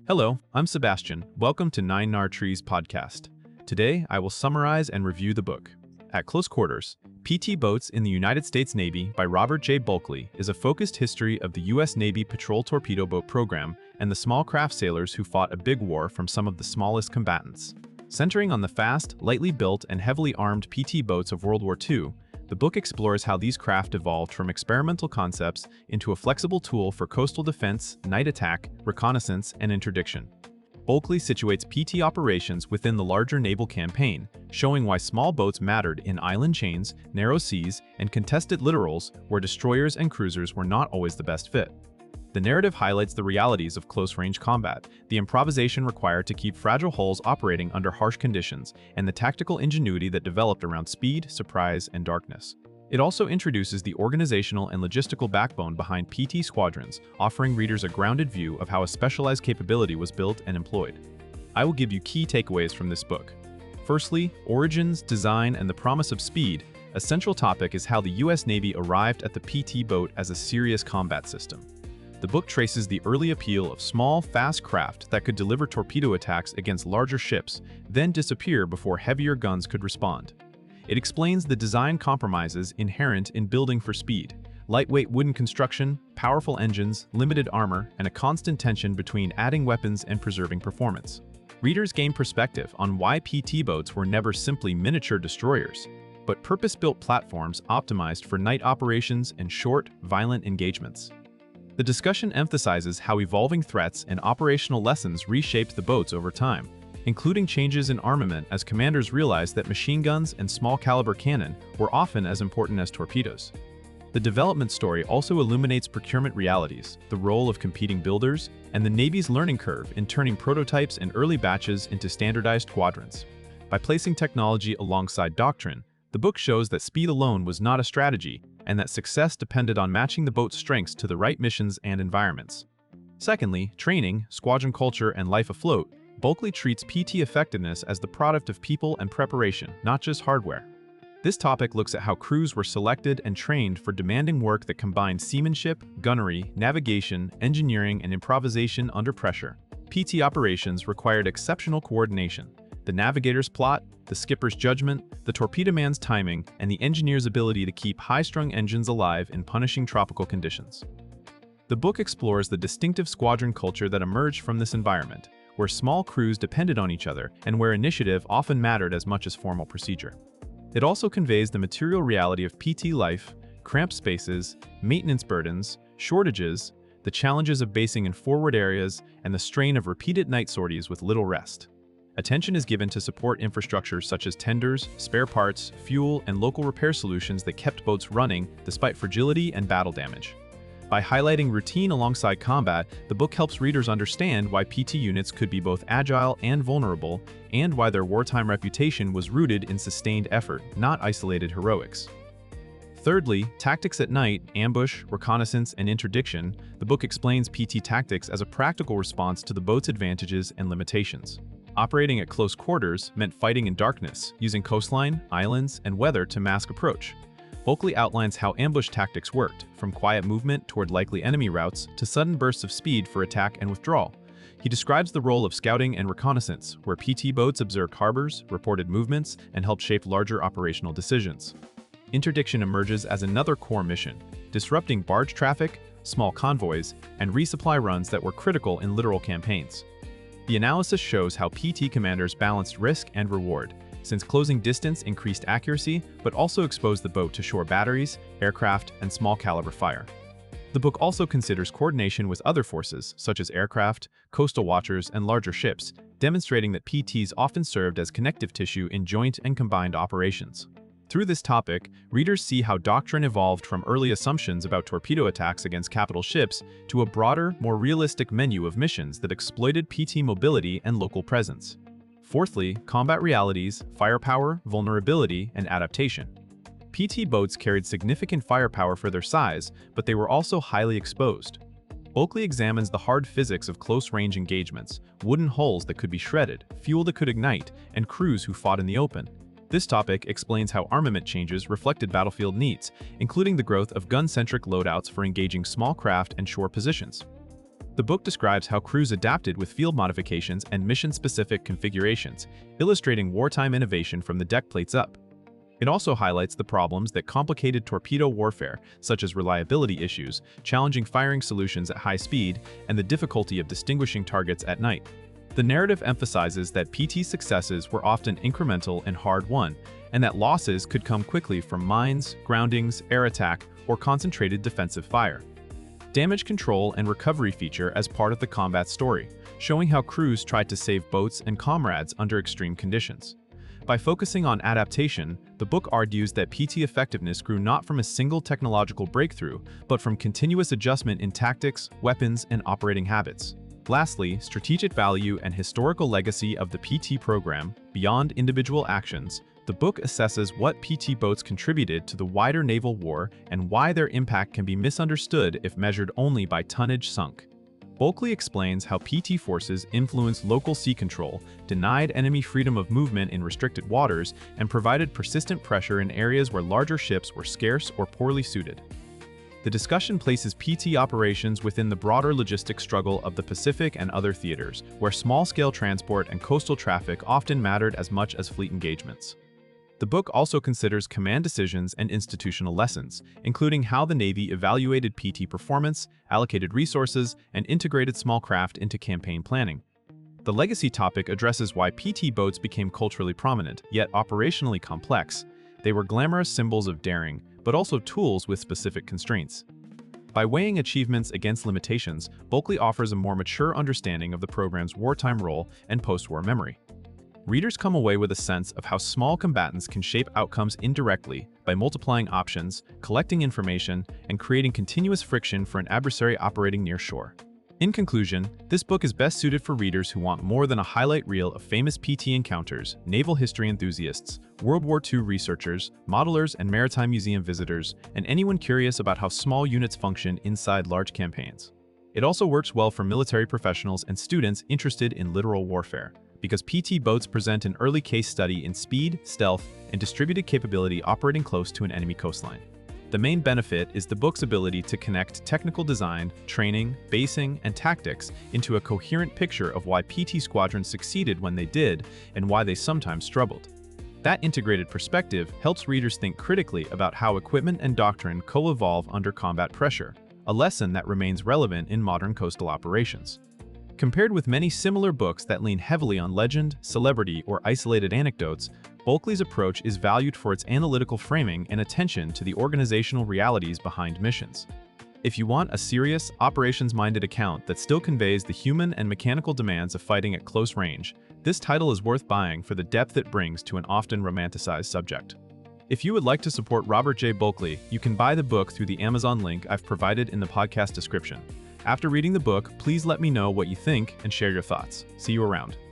Hello, I'm Sebastian. Welcome to Nine Nar Trees podcast. Today, I will summarize and review the book. At Close Quarters, PT Boats in the United States Navy by Robert J. Bulkley is a focused history of the U.S. Navy patrol torpedo boat program and the small craft sailors who fought a big war from some of the smallest combatants. Centering on the fast, lightly built, and heavily armed PT boats of World War II, the book explores how these craft evolved from experimental concepts into a flexible tool for coastal defense, night attack, reconnaissance, and interdiction. Bulkley situates PT operations within the larger naval campaign, showing why small boats mattered in island chains, narrow seas, and contested littorals where destroyers and cruisers were not always the best fit. The narrative highlights the realities of close-range combat, the improvisation required to keep fragile hulls operating under harsh conditions, and the tactical ingenuity that developed around speed, surprise, and darkness. It also introduces the organizational and logistical backbone behind PT squadrons, offering readers a grounded view of how a specialized capability was built and employed. I will give you key takeaways from this book. Firstly, origins, design, and the promise of speed. A central topic is how the U.S. Navy arrived at the PT boat as a serious combat system. The book traces the early appeal of small, fast craft that could deliver torpedo attacks against larger ships, then disappear before heavier guns could respond. It explains the design compromises inherent in building for speed: lightweight wooden construction, powerful engines, limited armor, and a constant tension between adding weapons and preserving performance. Readers gain perspective on why PT boats were never simply miniature destroyers, but purpose-built platforms optimized for night operations and short, violent engagements. The discussion emphasizes how evolving threats and operational lessons reshaped the boats over time, including changes in armament as commanders realized that machine guns and small-caliber cannon were often as important as torpedoes. The development story also illuminates procurement realities, the role of competing builders, and the Navy's learning curve in turning prototypes and early batches into standardized squadrons. By placing technology alongside doctrine, the book shows that speed alone was not a strategy, and that success depended on matching the boat's strengths to the right missions and environments. Secondly, training, squadron culture, and life afloat. Bulkley treats PT effectiveness as the product of people and preparation, not just hardware. This topic looks at how crews were selected and trained for demanding work that combined seamanship, gunnery, navigation, engineering, and improvisation under pressure. PT operations required exceptional coordination: the navigator's plot, the skipper's judgment, the torpedo man's timing, and the engineer's ability to keep high-strung engines alive in punishing tropical conditions. The book explores the distinctive squadron culture that emerged from this environment, where small crews depended on each other and where initiative often mattered as much as formal procedure. It also conveys the material reality of PT life: cramped spaces, maintenance burdens, shortages, the challenges of basing in forward areas, and the strain of repeated night sorties with little rest. Attention is given to support infrastructure such as tenders, spare parts, fuel, and local repair solutions that kept boats running despite fragility and battle damage. By highlighting routine alongside combat, the book helps readers understand why PT units could be both agile and vulnerable, and why their wartime reputation was rooted in sustained effort, not isolated heroics. Thirdly, tactics at night, ambush, reconnaissance, and interdiction. The book explains PT tactics as a practical response to the boat's advantages and limitations. Operating at close quarters meant fighting in darkness, using coastline, islands, and weather to mask approach. Bulkley outlines how ambush tactics worked, from quiet movement toward likely enemy routes to sudden bursts of speed for attack and withdrawal. He describes the role of scouting and reconnaissance, where PT boats observed harbors, reported movements, and helped shape larger operational decisions. Interdiction emerges as another core mission, disrupting barge traffic, small convoys, and resupply runs that were critical in littoral campaigns. The analysis shows how PT commanders balanced risk and reward, since closing distance increased accuracy but also exposed the boat to shore batteries, aircraft, and small-caliber fire. The book also considers coordination with other forces, such as aircraft, coastal watchers, and larger ships, demonstrating that PTs often served as connective tissue in joint and combined operations. Through this topic, readers see how doctrine evolved from early assumptions about torpedo attacks against capital ships to a broader, more realistic menu of missions that exploited PT mobility and local presence. Fourthly, combat realities, firepower, vulnerability, and adaptation. PT boats carried significant firepower for their size, but they were also highly exposed. Bulkley examines the hard physics of close-range engagements: wooden hulls that could be shredded, fuel that could ignite, and crews who fought in the open. This topic explains how armament changes reflected battlefield needs, including the growth of gun-centric loadouts for engaging small craft and shore positions. The book describes how crews adapted with field modifications and mission-specific configurations, illustrating wartime innovation from the deck plates up. It also highlights the problems that complicated torpedo warfare, such as reliability issues, challenging firing solutions at high speed, and the difficulty of distinguishing targets at night. The narrative emphasizes that PT successes were often incremental and hard-won, and that losses could come quickly from mines, groundings, air attack, or concentrated defensive fire. Damage control and recovery feature as part of the combat story, showing how crews tried to save boats and comrades under extreme conditions. By focusing on adaptation, the book argues that PT effectiveness grew not from a single technological breakthrough, but from continuous adjustment in tactics, weapons, and operating habits. Lastly, strategic value and historical legacy of the PT program, beyond individual actions. The book assesses what PT boats contributed to the wider naval war and why their impact can be misunderstood if measured only by tonnage sunk. Bulkley explains how PT forces influenced local sea control, denied enemy freedom of movement in restricted waters, and provided persistent pressure in areas where larger ships were scarce or poorly suited. The discussion places PT operations within the broader logistics struggle of the Pacific and other theaters, where small-scale transport and coastal traffic often mattered as much as fleet engagements. The book also considers command decisions and institutional lessons, including how the Navy evaluated PT performance, allocated resources, and integrated small craft into campaign planning. The legacy topic addresses why PT boats became culturally prominent, yet operationally complex. They were glamorous symbols of daring, but also tools with specific constraints. By weighing achievements against limitations, Bulkley offers a more mature understanding of the program's wartime role and post-war memory. Readers come away with a sense of how small combatants can shape outcomes indirectly by multiplying options, collecting information, and creating continuous friction for an adversary operating near shore. In conclusion, this book is best suited for readers who want more than a highlight reel of famous PT encounters, naval history enthusiasts, World War II researchers, modelers and maritime museum visitors, and anyone curious about how small units function inside large campaigns. It also works well for military professionals and students interested in littoral warfare, because PT boats present an early case study in speed, stealth, and distributed capability operating close to an enemy coastline. The main benefit is the book's ability to connect technical design, training, basing, and tactics into a coherent picture of why PT squadrons succeeded when they did and why they sometimes struggled. That integrated perspective helps readers think critically about how equipment and doctrine co-evolve under combat pressure, a lesson that remains relevant in modern coastal operations. Compared with many similar books that lean heavily on legend, celebrity, or isolated anecdotes, Bulkley's approach is valued for its analytical framing and attention to the organizational realities behind missions. If you want a serious, operations-minded account that still conveys the human and mechanical demands of fighting at close range, this title is worth buying for the depth it brings to an often romanticized subject. If you would like to support Robert J. Bulkley, you can buy the book through the Amazon link I've provided in the podcast description. After reading the book, please let me know what you think and share your thoughts. See you around.